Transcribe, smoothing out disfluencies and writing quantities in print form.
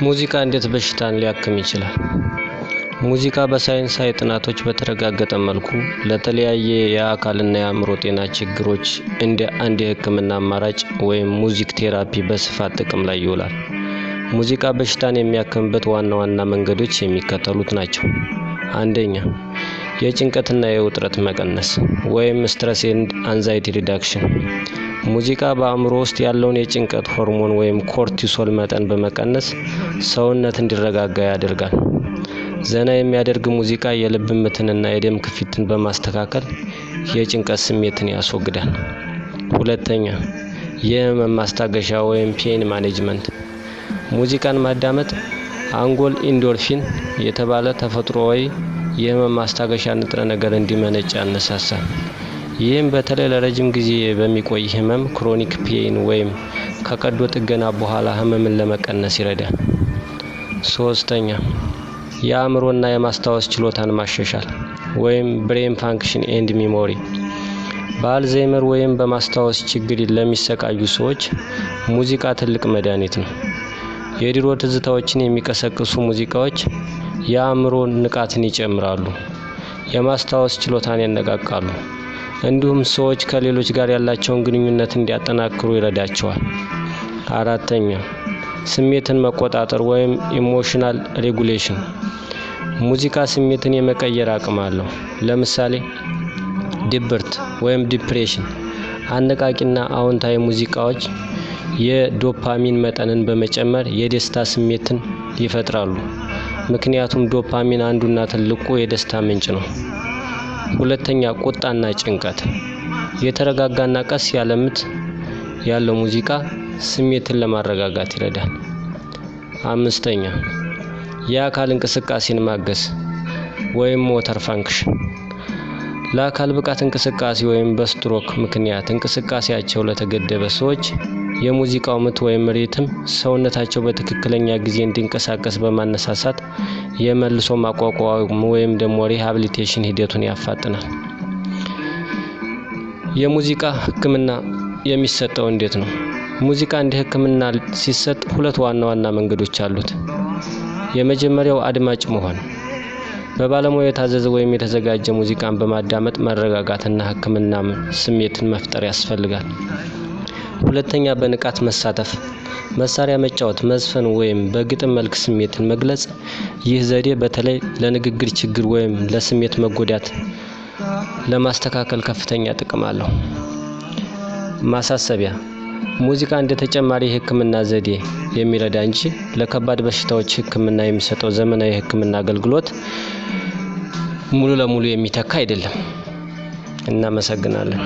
ሙዚቃ እንዴት በሽታን ሊያክም ይችላል? ሙዚቃ በሳይንሳዊ ጥናቶች በተረጋገጠ መልኩ ለተለያየ የአካልና የአእምሮ ጤና ችግሮች እንደ አንድ የሕክምና አማራጭ ወይም ሙዚክ ቴራፒ በስፋት ጥቅም ላይ ይውላል። ሙዚቃ በሽታን የሚያክምበት ዋና ዋና መንገዶች የሚከተሉት ናቸው። አንደኛ፣ የጭንቀትና የውጥረት መቀነስ ወይም ስትረስ ኤንድ አንዛይቲ ሪዳክሽን። ሙዚቃ በአእምሮ ውስጥ ያለውን የጭንቀት ሆርሞን ወይም ኮርቲሶል መጠን በመቀነስ ሰውነት እንዲረጋጋ ያደርጋል። ዘና የሚያደርግ ሙዚቃ የልብ ምትንና የደም ግፊትን በማስተካከል የጭንቀት ስሜትን ያስወግዳል። ሁለተኛ፣ የህመም ማስታገሻ ወይም ፔን ማኔጅመንት። ሙዚቃን ማዳመጥ አንጎል ኢንዶርፊን የተባለ ተፈጥሯዊ የህመም ማስታገሻ ንጥረ ነገር እንዲመነጭ ያነሳሳል። ይህም በተለይ ለረጅም ጊዜ በሚቆይ ህመም ክሮኒክ ፔን ወይም ከቀዶ ጥገና በኋላ ህመምን ለመቀነስ ይረዳል። ሶስተኛ፣ የአእምሮና የማስታወስ ችሎታን ማሻሻል ወይም ብሬን ፋንክሽን ኤንድ ሚሞሪ። በአልዛይመር ወይም በማስታወስ ችግር ለሚሰቃዩ ሰዎች ሙዚቃ ትልቅ መድኃኒት ነው። የድሮ ትዝታዎችን የሚቀሰቅሱ ሙዚቃዎች የአእምሮ ንቃትን ይጨምራሉ፣ የማስታወስ ችሎታን ያነቃቃሉ፣ እንዲሁም ሰዎች ከሌሎች ጋር ያላቸውን ግንኙነት እንዲያጠናክሩ ይረዳቸዋል። አራተኛ፣ ስሜትን መቆጣጠር ወይም ኢሞሽናል ሬጉሌሽን። ሙዚቃ ስሜትን የመቀየር አቅም አለው። ለምሳሌ ድብርት ወይም ዲፕሬሽን አነቃቂና አዎንታዊ ሙዚቃዎች የዶፓሚን መጠንን በመጨመር የደስታ ስሜትን ይፈጥራሉ። ምክንያቱም ዶፓሚን አንዱና ትልቁ የደስታ ምንጭ ነው። ሁለተኛ፣ ቁጣና ጭንቀት። የተረጋጋና ቀስ ያለ ምት ያለው ሙዚቃ ስሜትን ለማረጋጋት ይረዳል። አምስተኛ፣ የአካል እንቅስቃሴን ማገዝ ወይም ሞተር ፋንክሽን። ለአካል ብቃት እንቅስቃሴ ወይም በስትሮክ ምክንያት እንቅስቃሴያቸው ለተገደበ ሰዎች የሙዚቃው ምት ወይም ሪትም ሰውነታቸው በትክክለኛ ጊዜ እንዲንቀሳቀስ በማነሳሳት የመልሶ ማቋቋም ወይም ደግሞ ሪሃቢሊቴሽን ሂደቱን ያፋጥናል። የሙዚቃ ሕክምና የሚሰጠው እንዴት ነው? ሙዚቃ እንደ ሕክምና ሲሰጥ ሁለት ዋና ዋና መንገዶች አሉት። የመጀመሪያው አድማጭ መሆን። በባለሙያ የታዘዘ ወይም የተዘጋጀ ሙዚቃን በማዳመጥ መረጋጋትና ሕክምና ስሜትን መፍጠር ያስፈልጋል። ሁለተኛ፣ በንቃት መሳተፍ። መሳሪያ መጫወት፣ መዝፈን ወይም በግጥም መልክ ስሜትን መግለጽ። ይህ ዘዴ በተለይ ለንግግር ችግር ወይም ለስሜት መጎዳት ለማስተካከል ከፍተኛ ጥቅም አለው። ማሳሰቢያ፣ ሙዚቃ እንደ ተጨማሪ የሕክምና ዘዴ የሚረዳ እንጂ ለከባድ በሽታዎች ሕክምና የሚሰጠው ዘመናዊ የሕክምና አገልግሎት ሙሉ ለሙሉ የሚተካ አይደለም። እናመሰግናለን።